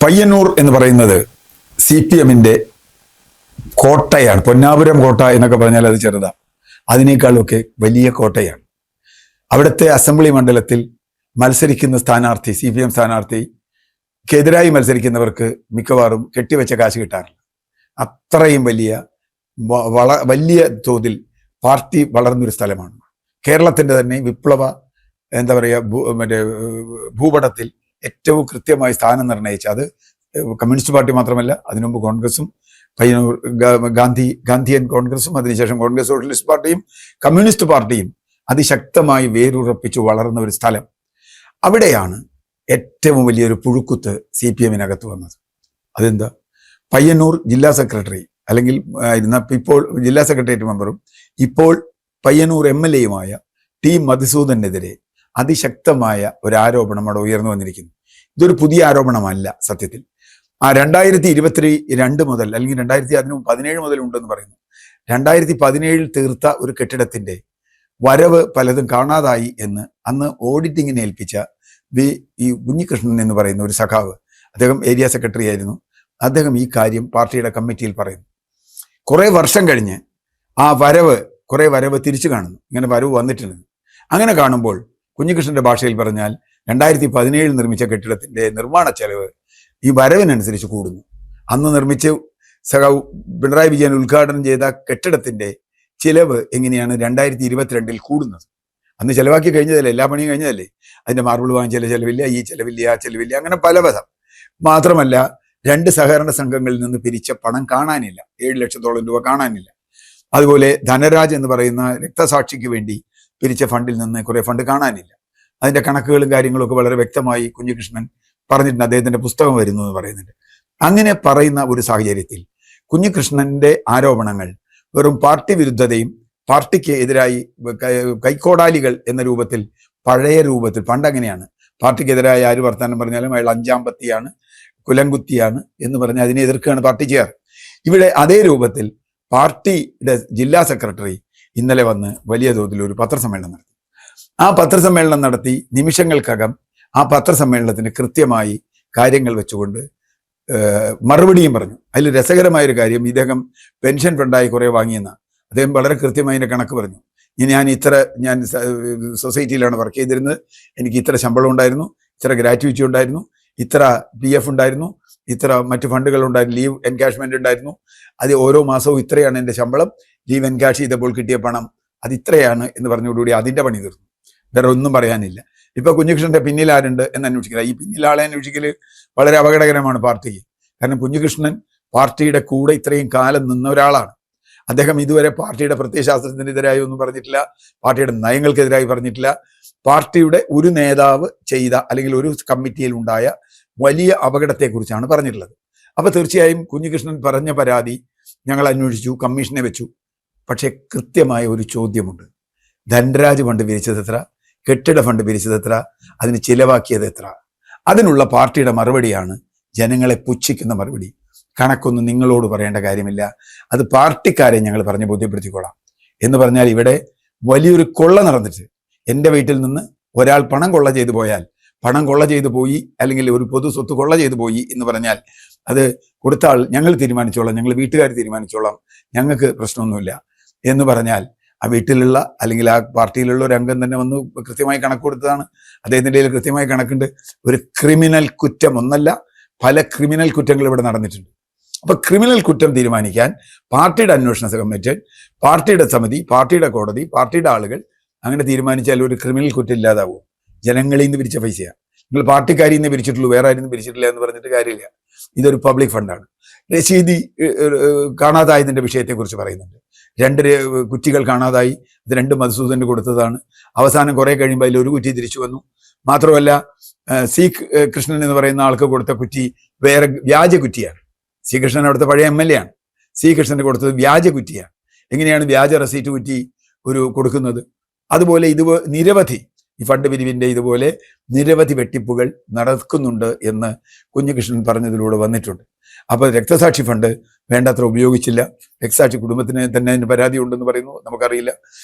പയ്യന്നൂർ എന്ന് പറയുന്നത് CPM-ന്റെ കോട്ടയാണ്. പൊന്നാപുരം കോട്ട എന്നൊക്കെ പറഞ്ഞാൽ അത് ചെറുതാണ്. അതിനേക്കാളൊക്കെ വലിയ കോട്ടയാണ്. അവിടുത്തെ അസംബ്ലി മണ്ഡലത്തിൽ മത്സരിക്കുന്ന സ്ഥാനാർത്ഥി, CPM സ്ഥാനാർത്ഥിക്കെതിരായി മത്സരിക്കുന്നവർക്ക് മിക്കവാറും കെട്ടിവെച്ച കാശ് കിട്ടാറില്ല. അത്രയും വലിയ തോതിൽ പാർട്ടി വളർന്നൊരു സ്ഥലമാണ്. കേരളത്തിൻ്റെ തന്നെ വിപ്ലവ എന്താ പറയുക ഭൂപടത്തിൽ ഏറ്റവും കൃത്യമായി സ്ഥാനം നിർണയിച്ച, അത് കമ്മ്യൂണിസ്റ്റ് പാർട്ടി മാത്രമല്ല, അതിനുമുമ്പ് കോൺഗ്രസും, പയ്യന്നൂർ ഗാന്ധിയൻ കോൺഗ്രസും, അതിനുശേഷം കോൺഗ്രസ് സോഷ്യലിസ്റ്റ് പാർട്ടിയും കമ്മ്യൂണിസ്റ്റ് പാർട്ടിയും അതിശക്തമായി വേരുറപ്പിച്ചു വളർന്ന ഒരു സ്ഥലം. അവിടെയാണ് ഏറ്റവും വലിയൊരു പുഴുക്കുത്ത് CPM-നകത്ത് വന്നത്. അതെന്താ? പയ്യന്നൂർ ജില്ലാ സെക്രട്ടറി, അല്ലെങ്കിൽ ഇപ്പോൾ ജില്ലാ സെക്രട്ടേറിയറ്റ് മെമ്പറും ഇപ്പോൾ പയ്യന്നൂർ MLA-യുമായ T. മധുസൂദനെതിരെ അതിശക്തമായ ഒരു ആരോപണം അവിടെ ഉയർന്നു വന്നിരിക്കുന്നു. ഇതൊരു പുതിയ ആരോപണമല്ല. സത്യത്തിൽ 2022 മുതൽ, അല്ലെങ്കിൽ 2017 മുതൽ ഉണ്ടെന്ന് പറയുന്നു. 2017 തീർത്ത ഒരു കെട്ടിടത്തിന്റെ വരവ് പലതും കാണാതായി എന്ന് അന്ന് ഓഡിറ്റിങ്ങിനെ ഏൽപ്പിച്ച ഈ കുഞ്ഞികൃഷ്ണൻ എന്ന് പറയുന്ന ഒരു സഖാവ്, അദ്ദേഹം ഏരിയ സെക്രട്ടറി ആയിരുന്നു. അദ്ദേഹം ഈ കാര്യം പാർട്ടിയുടെ കമ്മിറ്റിയിൽ പറയുന്നു. കുറെ വർഷം കഴിഞ്ഞ് ആ കുറെ വരവ് തിരിച്ചു കാണുന്നു. ഇങ്ങനെ വരവ് വന്നിട്ടുണ്ട്. അങ്ങനെ കാണുമ്പോൾ കുഞ്ഞികൃഷ്ണന്റെ ഭാഷയിൽ പറഞ്ഞാൽ 2017 നിർമ്മിച്ച കെട്ടിടത്തിന്റെ നിർമ്മാണ ചെലവ് ഈ വരവിനനുസരിച്ച് കൂടുന്നു. അന്ന് നിർമ്മിച്ച് സഖാവ് പിണറായി വിജയൻ ഉദ്ഘാടനം ചെയ്ത കെട്ടിടത്തിന്റെ ചിലവ് എങ്ങനെയാണ് 2022 കൂടുന്നത്? അന്ന് ചെലവാക്കി കഴിഞ്ഞതല്ലേ, എല്ലാ പണിയും കഴിഞ്ഞതല്ലേ. അതിന്റെ മാർബിൾ വാങ്ങിച്ച ചെലവില്ല, ഈ ചെലവില്ല, ആ ചെലവില്ല, അങ്ങനെ പലവിധം. മാത്രമല്ല, 2 സഹകരണ സംഘങ്ങളിൽ നിന്ന് പിരിച്ച പണം കാണാനില്ല. 7 ലക്ഷത്തോളം രൂപ കാണാനില്ല. അതുപോലെ ധനരാജ് എന്ന് പറയുന്ന രക്തസാക്ഷിക്ക് വേണ്ടി പിരിച്ച ഫണ്ടിൽ നിന്ന് കുറെ ഫണ്ട് കാണാനില്ല. അതിന്റെ കണക്കുകളും കാര്യങ്ങളും ഒക്കെ വളരെ വ്യക്തമായി കുഞ്ഞികൃഷ്ണൻ പറഞ്ഞിട്ടുണ്ട്. അദ്ദേഹത്തിന്റെ പുസ്തകം വരുന്നു എന്ന് പറയുന്നുണ്ട്. അങ്ങനെ പറയുന്ന ഒരു സാഹചര്യത്തിൽ കുഞ്ഞികൃഷ്ണന്റെ ആരോപണങ്ങൾ വെറും പാർട്ടി വിരുദ്ധതയും പാർട്ടിക്ക് എതിരായി കൈക്കോടാലികൾ എന്ന രൂപത്തിൽ, പഴയ രൂപത്തിൽ, പണ്ടങ്ങനെയാണ്. പാർട്ടിക്കെതിരായ ആര് വർത്താനം പറഞ്ഞാലും അയാൾ 5-ാം പത്തിയാണ്, കുലംകുത്തിയാണ് എന്ന് പറഞ്ഞ് അതിനെ എതിർക്കുകയാണ് പാർട്ടി ചെയ്യാറ്. ഇവിടെ അതേ രൂപത്തിൽ പാർട്ടിയുടെ ജില്ലാ സെക്രട്ടറി ഇന്നലെ വന്ന് വലിയ തോതിൽ ഒരു പത്രസമ്മേളനം നടത്തി. ആ പത്രസമ്മേളനം നടത്തി നിമിഷങ്ങൾക്കകം ആ പത്രസമ്മേളനത്തിന് കൃത്യമായി കാര്യങ്ങൾ വെച്ചുകൊണ്ട് മറുപടിയും പറഞ്ഞു. അതിൽ രസകരമായൊരു കാര്യം, ഇദ്ദേഹം പെൻഷൻ ഫണ്ടായി കുറെ വാങ്ങിയെന്ന അദ്ദേഹം വളരെ കൃത്യമായി അതിൻ്റെ കണക്ക് പറഞ്ഞു. ഞാൻ സൊസൈറ്റിയിലാണ് വർക്ക് ചെയ്തിരുന്നത്, എനിക്ക് ഇത്ര ശമ്പളം ഉണ്ടായിരുന്നു, ഇത്ര ഗ്രാറ്റുവിറ്റി ഉണ്ടായിരുന്നു, ഇത്ര PF ഉണ്ടായിരുന്നു, ഇത്ര മറ്റ് ഫണ്ടുകൾ ഉണ്ടായിരുന്നു, ലീവ് എൻകാഷ്മെന്റ് ഉണ്ടായിരുന്നു, അത് ഓരോ മാസവും ഇത്രയാണ് എൻ്റെ ശമ്പളം, ലീവ് എൻകാഷ് ചെയ്തപ്പോൾ കിട്ടിയ പണം അത് ഇത്രയാണ് എന്ന് പറഞ്ഞുകൂടി അതിൻ്റെ പണി തീർന്നു. വേറെ ഒന്നും പറയാനില്ല. ഇപ്പൊ കുഞ്ഞികൃഷ്ണന്റെ പിന്നിൽ ആരുണ്ട് എന്ന് അന്വേഷിക്കില്ല. ഈ പിന്നിൽ ആളെ അന്വേഷിക്കല് വളരെ അപകടകരമാണ് പാർട്ടിക്ക്. കാരണം കുഞ്ഞികൃഷ്ണൻ പാർട്ടിയുടെ കൂടെ ഇത്രയും കാലം നിന്ന ഒരാളാണ്. അദ്ദേഹം ഇതുവരെ പാർട്ടിയുടെ പ്രത്യയശാസ്ത്രത്തിനെതിരായി ഒന്നും പറഞ്ഞിട്ടില്ല, പാർട്ടിയുടെ നയങ്ങൾക്കെതിരായി പറഞ്ഞിട്ടില്ല. പാർട്ടിയുടെ ഒരു നേതാവ് ചെയ്ത, അല്ലെങ്കിൽ ഒരു കമ്മിറ്റിയിൽ ഉണ്ടായ വലിയ അപകടത്തെക്കുറിച്ചാണ് പറഞ്ഞിട്ടുള്ളത്. അപ്പൊ തീർച്ചയായും കുഞ്ഞികൃഷ്ണൻ പറഞ്ഞ പരാതി ഞങ്ങൾ അന്വേഷിച്ചു, കമ്മീഷനെ വെച്ചു. പക്ഷെ കൃത്യമായ ഒരു ചോദ്യമുണ്ട്. ധനരാജ് ഫണ്ട് പിരിച്ചത് എത്ര? കെട്ടിട ഫണ്ട് പിരിച്ചത് എത്ര? അതിന് ചിലവാക്കിയത് എത്ര? അതിനുള്ള പാർട്ടിയുടെ മറുപടിയാണ് ജനങ്ങളെ പുച്ഛിക്കുന്ന മറുപടി. കണക്കൊന്നും നിങ്ങളോട് പറയേണ്ട കാര്യമില്ല, അത് പാർട്ടിക്കാരെ ഞങ്ങൾ പറഞ്ഞ് ബോധ്യപ്പെടുത്തിക്കോളാം എന്ന് പറഞ്ഞാൽ, ഇവിടെ വലിയൊരു കൊള്ള നടന്നിട്ട് എൻ്റെ വീട്ടിൽ നിന്ന് ഒരാൾ പണം കൊള്ള ചെയ്തു പോയാൽ, പണം കൊള്ള ചെയ്തു പോയി, അല്ലെങ്കിൽ ഒരു പൊതു സ്വത്ത് കൊള്ള ചെയ്തു പോയി എന്ന് പറഞ്ഞാൽ, അത് കൊടുത്ത ആൾ ഞങ്ങൾ തീരുമാനിച്ചോളാം, ഞങ്ങൾ വീട്ടുകാർ തീരുമാനിച്ചോളാം, ഞങ്ങൾക്ക് പ്രശ്നമൊന്നുമില്ല എന്ന് പറഞ്ഞാൽ, ആ വീട്ടിലുള്ള അല്ലെങ്കിൽ ആ പാർട്ടിയിലുള്ള ഒരു അംഗം തന്നെ വന്ന് കൃത്യമായി കണക്ക് കൊടുത്തതാണ്. അദ്ദേഹത്തിൻ്റെ കയ്യിൽ കൃത്യമായി കണക്കുണ്ട്. ഒരു ക്രിമിനൽ കുറ്റം, ഒന്നല്ല പല ക്രിമിനൽ കുറ്റങ്ങൾ ഇവിടെ നടന്നിട്ടുണ്ട്. അപ്പൊ ക്രിമിനൽ കുറ്റം തീരുമാനിക്കാൻ പാർട്ടിയുടെ അന്വേഷണ കമ്മിറ്റി, പാർട്ടിയുടെ സമിതി, പാർട്ടിയുടെ കോടതി, പാർട്ടിയുടെ ആളുകൾ അങ്ങനെ തീരുമാനിച്ചാൽ ഒരു ക്രിമിനൽ കുറ്റം ഇല്ലാതാവും. ജനങ്ങളിൽ നിന്ന് പിരിച്ച പൈസയാണ്. നിങ്ങൾ പാർട്ടിക്കാരിൽ നിന്ന് പിരിച്ചിട്ടുള്ളൂ, വേറെ ആരും പിരിച്ചിട്ടില്ല എന്ന് പറഞ്ഞിട്ട് കാര്യമില്ല. ഇതൊരു പബ്ലിക് ഫണ്ടാണ്. രശീതി കാണാതായതിന്റെ വിഷയത്തെക്കുറിച്ച് പറയുന്നുണ്ട്. 2 കുറ്റികൾ കാണാതായി, അത് 2 മധുസൂദന് കൊടുത്തതാണ്. അവസാനം കുറെ കഴിയുമ്പോൾ അതിൽ ഒരു കുറ്റി തിരിച്ചു വന്നു. മാത്രമല്ല, C. കൃഷ്ണൻ എന്ന് പറയുന്ന ആൾക്ക് കൊടുത്ത കുറ്റി വേറെ വ്യാജ കുറ്റിയാണ്. C. കൃഷ്ണൻ അവിടുത്തെ പഴയ MLA ആണ്. C. കൃഷ്ണന് കൊടുത്തത് വ്യാജ കുറ്റിയാണ്. എങ്ങനെയാണ് വ്യാജ റെസീറ്റ് കുറ്റി കൊടുക്കുന്നത്? അതുപോലെ നിരവധി ഈ ഫണ്ട് പിരിവിന്റെ ഇതുപോലെ നിരവധി വെട്ടിപ്പുകൾ നടക്കുന്നുണ്ട് എന്ന് കുഞ്ഞികൃഷ്ണൻ പറഞ്ഞതിലൂടെ വന്നിട്ടുണ്ട്. അപ്പോൾ രക്തസാക്ഷി ഫണ്ട് വേണ്ടത്ര ഉപയോഗിച്ചില്ല. രക്തസാക്ഷി കുടുംബത്തിന് തന്നെ അതിന് പരാതി ഉണ്ടെന്ന് പറയുന്നു, നമുക്കറിയില്ല.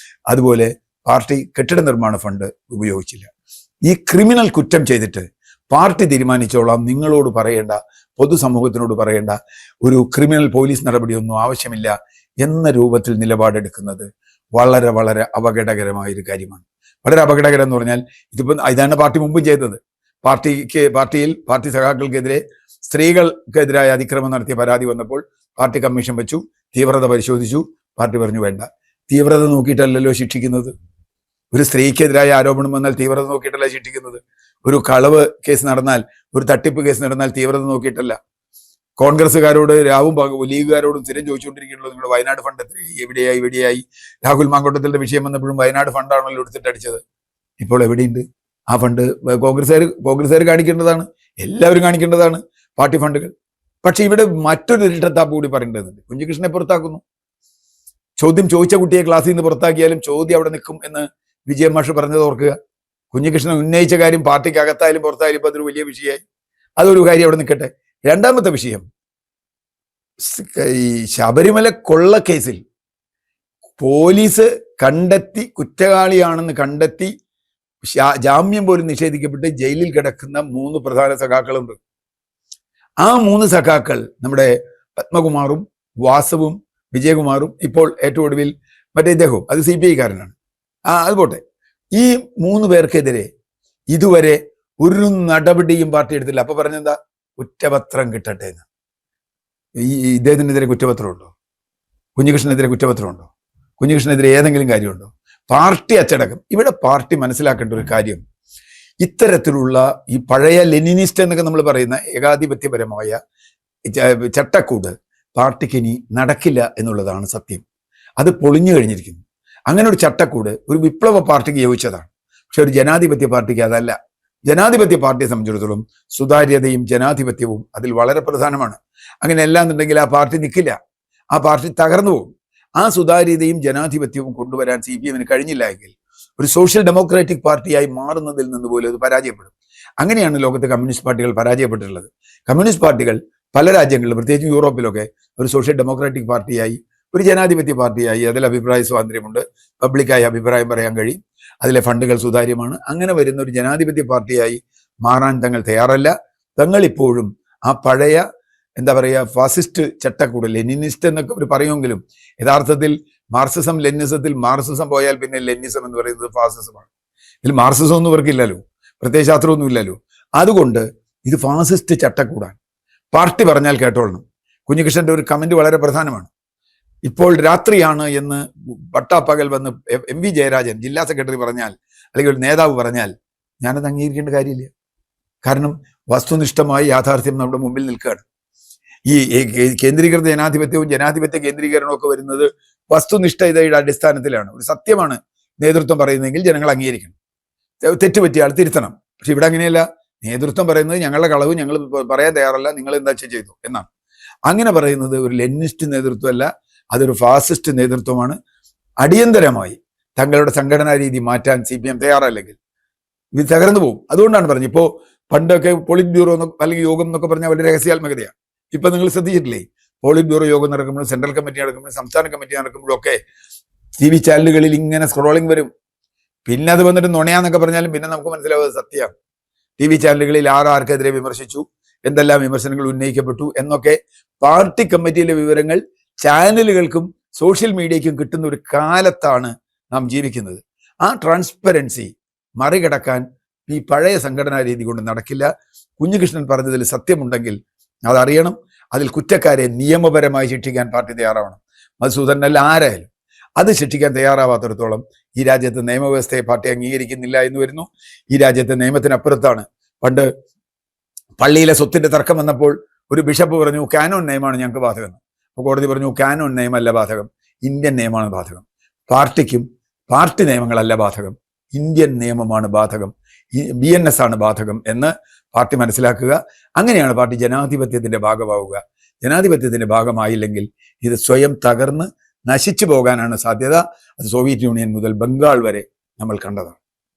അതുപോലെ പാർട്ടി കെട്ടിട നിർമ്മാണ ഫണ്ട് ഉപയോഗിച്ചില്ല. ഈ ക്രിമിനൽ കുറ്റം ചെയ്തിട്ട് പാർട്ടി തീരുമാനിച്ചോളാം, നിങ്ങളോട് പറയേണ്ട, പൊതുസമൂഹത്തിനോട് പറയേണ്ട ഒരു ക്രിമിനൽ പോലീസ് നടപടിയൊന്നും ആവശ്യമില്ല എന്ന രൂപത്തിൽ നിലപാടെടുക്കുന്നത് വളരെ വളരെ അപകടകരമായ ഒരു കാര്യമാണ്. വളരെ അപകടകരം എന്ന് പറഞ്ഞാൽ ഇതാണ് പാർട്ടി മുമ്പും ചെയ്തത്. പാർട്ടി സഖാക്കൾക്കെതിരെ സ്ത്രീകൾക്കെതിരായ അതിക്രമം നടത്തിയ പരാതി വന്നപ്പോൾ പാർട്ടി കമ്മീഷൻ വെച്ചു, തീവ്രത പരിശോധിച്ചു. പാർട്ടി പറഞ്ഞു വേണ്ട. തീവ്രത നോക്കിയിട്ടല്ലല്ലോ ശിക്ഷിക്കുന്നത്. ഒരു സ്ത്രീക്കെതിരായ ആരോപണം വന്നാൽ തീവ്രത നോക്കിയിട്ടല്ല ശിക്ഷിക്കുന്നത്. ഒരു കളവ് കേസ് നടന്നാൽ, ഒരു തട്ടിപ്പ് കേസ് നടന്നാൽ തീവ്രത നോക്കിയിട്ടല്ല. കോൺഗ്രസ്സുകാരോട് ലീഗുകാരോടും സ്ഥിരം ചോദിച്ചുകൊണ്ടിരിക്കുകയുള്ളൂ, നിങ്ങളുടെ വയനാട് ഫണ്ട് എവിടെയായി? രാഹുൽ മാങ്കോട്ടത്തിന്റെ വിഷയം വന്നപ്പോഴും വയനാട് ഫണ്ടാണല്ലോ എടുത്തിട്ടടിച്ചത്. ഇപ്പോൾ എവിടെയുണ്ട് ആ ഫണ്ട്? കോൺഗ്രസ്സുകാർ കാണിക്കേണ്ടതാണ്, എല്ലാവരും കാണിക്കേണ്ടതാണ് പാർട്ടി ഫണ്ടുകൾ. പക്ഷെ ഇവിടെ മറ്റൊരു ഇരട്ടത്താപ്പ് കൂടി പറയേണ്ടതുണ്ട്. കുഞ്ഞികൃഷ്ണനെ പുറത്താക്കുന്നു. ചോദ്യം ചോദിച്ച കുട്ടിയെ ക്ലാസ്സിൽ നിന്ന് പുറത്താക്കിയാലും ചോദ്യം അവിടെ നിൽക്കും എന്ന് വിജയൻ മാഷ് പറഞ്ഞത് ഓർക്കുക. കുഞ്ഞികൃഷ്ണൻ ഉന്നയിച്ച കാര്യം പാർട്ടിക്ക് അകത്തായാലും പുറത്തായാലും ഇപ്പൊ അതൊരു വലിയ വിഷയമായി. അതൊരു കാര്യം അവിടെ നിൽക്കട്ടെ. രണ്ടാമത്തെ വിഷയം, ഈ ശബരിമല കൊള്ള കേസിൽ പോലീസ് കണ്ടെത്തി കുറ്റവാളിയാണെന്ന് കണ്ടെത്തി ജാമ്യം പോലും നിഷേധിക്കപ്പെട്ട് ജയിലിൽ കിടക്കുന്ന 3 പ്രധാന സഖാക്കളുണ്ട്. ആ 3 സഖാക്കൾ നമ്മുടെ പത്മകുമാറും വാസവും വിജയകുമാറും ഇപ്പോൾ ഏറ്റവും ഒടുവിൽ മറ്റേ ഇദ്ദേഹവും, അത് CPI കാരനാണ്. അത് പോട്ടെ. ഈ 3 പേർക്കെതിരെ ഇതുവരെ ഒരു നടപടിയും പാർട്ടി എടുത്തില്ല. അപ്പൊ പറഞ്ഞെന്താ? കുറ്റപത്രം കിട്ടട്ടെ എന്ന്. ഇദ്ദേഹത്തിനെതിരെ കുറ്റപത്രമുണ്ടോ? കുഞ്ഞികൃഷ്ണനെതിരെ കുറ്റപത്രമുണ്ടോ? കുഞ്ഞികൃഷ്ണനെതിരെ ഏതെങ്കിലും കാര്യമുണ്ടോ? പാർട്ടി അച്ചടക്കം. ഇവിടെ പാർട്ടി മനസ്സിലാക്കേണ്ട ഒരു കാര്യം, ഇത്തരത്തിലുള്ള ഈ പഴയ ലെനിനിസ്റ്റ് എന്നൊക്കെ നമ്മൾ പറയുന്ന ഏകാധിപത്യപരമായ ചട്ടക്കൂട് പാർട്ടിക്ക് ഇനി നടക്കില്ല എന്നുള്ളതാണ് സത്യം. അത് പൊളിഞ്ഞു കഴിഞ്ഞിരിക്കുന്നു. അങ്ങനെ ഒരു ചട്ടക്കൂട് ഒരു വിപ്ലവ പാർട്ടിക്ക് യോജിച്ചതാണ്. പക്ഷെ ഒരു ജനാധിപത്യ പാർട്ടിക്ക് അതല്ല. ജനാധിപത്യ പാർട്ടിയെ സംബന്ധിച്ചിടത്തോളം സുതാര്യതയും ജനാധിപത്യവും അതിൽ വളരെ പ്രധാനമാണ്. അങ്ങനെ അല്ലാന്നുണ്ടെങ്കിൽ ആ പാർട്ടി നിൽക്കില്ല, ആ പാർട്ടി തകർന്നു പോകും. ആ സുതാര്യതയും ജനാധിപത്യവും കൊണ്ടുവരാൻ CPM കഴിഞ്ഞില്ല എങ്കിൽ ഒരു സോഷ്യൽ ഡെമോക്രാറ്റിക് പാർട്ടിയായി മാറുന്നതിൽ നിന്ന് പോലും അത് പരാജയപ്പെടും. അങ്ങനെയാണ് ലോകത്തെ കമ്മ്യൂണിസ്റ്റ് പാർട്ടികൾ പരാജയപ്പെട്ടിട്ടുള്ളത്. കമ്മ്യൂണിസ്റ്റ് പാർട്ടികൾ പല രാജ്യങ്ങളിലും, പ്രത്യേകിച്ച് യൂറോപ്പിലൊക്കെ, ഒരു സോഷ്യൽ ഡെമോക്രാറ്റിക് പാർട്ടിയായി, ഒരു ജനാധിപത്യ പാർട്ടിയായി, അതിൽ അഭിപ്രായ സ്വാതന്ത്ര്യമുണ്ട്, പബ്ലിക്കായി അഭിപ്രായം പറയാൻ കഴിയും, അതിലെ ഫണ്ടുകൾ സുതാര്യമാണ്. അങ്ങനെ വരുന്ന ഒരു ജനാധിപത്യ പാർട്ടിയായി മാറാൻ തങ്ങൾ തയ്യാറല്ല. തങ്ങൾ ഇപ്പോഴും ആ പഴയ എന്താ പറയുക ഫാസിസ്റ്റ് ചട്ടക്കൂട്, ലെനിനിസ്റ്റ് എന്നൊക്കെ അവർ പറയുമെങ്കിലും യഥാർത്ഥത്തിൽ ലെനിനിസത്തിൽ മാർക്സിസം പോയാൽ പിന്നെ ലെനിനിസം എന്ന് പറയുന്നത് ഫാസിസമാണ്. ഇതിൽ മാർക്സിസം ഒന്നും ഇവർക്കില്ലല്ലോ, പ്രത്യയശാസ്ത്രമൊന്നും ഇല്ലല്ലോ. അതുകൊണ്ട് ഇത് ഫാസിസ്റ്റ് ചട്ടക്കൂടാണ്. പാർട്ടി പറഞ്ഞാൽ കേട്ടോളണം. കുഞ്ഞികൃഷ്ണന്റെ ഒരു കമന്റ് വളരെ പ്രധാനമാണ്. ഇപ്പോൾ രാത്രിയാണ് എന്ന് പട്ടാപ്പകൽ വന്ന് MV ജയരാജൻ ജില്ലാ സെക്രട്ടറി പറഞ്ഞാൽ, അല്ലെങ്കിൽ ഒരു നേതാവ് പറഞ്ഞാൽ ഞാനത് അംഗീകരിക്കേണ്ട കാര്യമില്ല. കാരണം വസ്തുനിഷ്ഠമായി യാഥാർത്ഥ്യം നമ്മുടെ മുമ്പിൽ നിൽക്കുകയാണ്. ഈ കേന്ദ്രീകൃത ജനാധിപത്യവും ജനാധിപത്യ കേന്ദ്രീകരണവും ഒക്കെ വരുന്നത് വസ്തുനിഷ്ഠതയുടെ അടിസ്ഥാനത്തിലാണ്. ഒരു സത്യമാണ് നേതൃത്വം പറയുന്നതെങ്കിൽ ജനങ്ങൾ അംഗീകരിക്കണം, തെറ്റുപറ്റിയ ആൾ തിരുത്തണം. പക്ഷെ ഇവിടെ അങ്ങനെയല്ല. നേതൃത്വം പറയുന്നത് ഞങ്ങളുടെ കളവ് ഞങ്ങൾ പറയാൻ തയ്യാറല്ല, നിങ്ങൾ എന്താ ചെയ്തു എന്നാണ്. അങ്ങനെ പറയുന്നത് ഒരു ലെനിനിസ്റ്റ് നേതൃത്വമല്ല, അതൊരു ഫാസിസ്റ്റ് നേതൃത്വമാണ്. അടിയന്തരമായി തങ്ങളുടെ സംഘടനാ രീതി മാറ്റാൻ CPM തയ്യാറല്ലെങ്കിൽ ഇത് തകർന്നു പോകും. അതുകൊണ്ടാണ് പറഞ്ഞത്, ഇപ്പോൾ പണ്ടൊക്കെ പോളിറ്റ് ബ്യൂറോ അല്ലെങ്കിൽ യോഗം എന്നൊക്കെ പറഞ്ഞാൽ വളരെ രഹസ്യാത്മകതയാണ്. ഇപ്പൊ നിങ്ങൾ ശ്രദ്ധിച്ചിട്ടില്ലേ? പോളിറ്റ് ബ്യൂറോ യോഗം നടക്കുമ്പോഴും സെൻട്രൽ കമ്മിറ്റി നടക്കുമ്പോഴും സംസ്ഥാന കമ്മിറ്റി നടക്കുമ്പോഴും ഒക്കെ TV ചാനലുകളിൽ ഇങ്ങനെ സ്ക്രോളിംഗ് വരും. പിന്നെ അത് വന്നിട്ട് നുണയാന്നൊക്കെ പറഞ്ഞാലും പിന്നെ നമുക്ക് മനസ്സിലാവുന്നത് സത്യമാണ്. TV ചാനലുകളിൽ ആർക്കെതിരെ വിമർശിച്ചു, എന്തെല്ലാം വിമർശനങ്ങൾ ഉന്നയിക്കപ്പെട്ടു എന്നൊക്കെ പാർട്ടി കമ്മിറ്റിയിലെ വിവരങ്ങൾ ചാനലുകൾക്കും സോഷ്യൽ മീഡിയയ്ക്കും കിട്ടുന്ന ഒരു കാലത്താണ് നാം ജീവിക്കുന്നത്. ആ ട്രാൻസ്പെറൻസി മറികടക്കാൻ ഈ പഴയ സംഘടനാ രീതി കൊണ്ട് നടക്കില്ല. കുഞ്ഞികൃഷ്ണൻ പറഞ്ഞതിൽ സത്യമുണ്ടെങ്കിൽ അതറിയണം. അതിൽ കുറ്റക്കാരെ നിയമപരമായി ശിക്ഷിക്കാൻ പാർട്ടി തയ്യാറാവണം. മധുസൂദനല്ല ആരായാലും അത് ശിക്ഷിക്കാൻ തയ്യാറാവാത്തിടത്തോളം ഈ രാജ്യത്തെ നിയമവ്യവസ്ഥയെ പാർട്ടി അംഗീകരിക്കുന്നില്ല എന്ന് വരുന്നു. ഈ രാജ്യത്തെ നിയമത്തിനപ്പുറത്താണ്. പണ്ട് പള്ളിയിലെ സ്വത്തിന്റെ തർക്കം വന്നപ്പോൾ ഒരു ബിഷപ്പ് പറഞ്ഞു കാനോൻ നിയമമാണ് ഞങ്ങൾക്ക് ബാധകം. അപ്പോൾ കോടതി പറഞ്ഞു കാനോൻ നിയമമല്ല ബാധകം, ഇന്ത്യൻ നിയമമാണ് ബാധകം. പാർട്ടിക്കും പാർട്ടി നിയമങ്ങളല്ല ബാധകം, ഇന്ത്യൻ നിയമമാണ് ബാധകം, BNS ആണ് ബാധകം എന്ന് പാർട്ടി മനസ്സിലാക്കുക. അങ്ങനെയാണ് പാർട്ടി ജനാധിപത്യത്തിന്റെ ഭാഗമാവുക. ജനാധിപത്യത്തിന്റെ ഭാഗമായില്ലെങ്കിൽ ഇത് സ്വയം തകർന്ന് നശിച്ചു പോകാനാണ് സാധ്യത. അത് സോവിയറ്റ് യൂണിയൻ മുതൽ ബംഗാൾ വരെ നമ്മൾ കണ്ടതാണ്.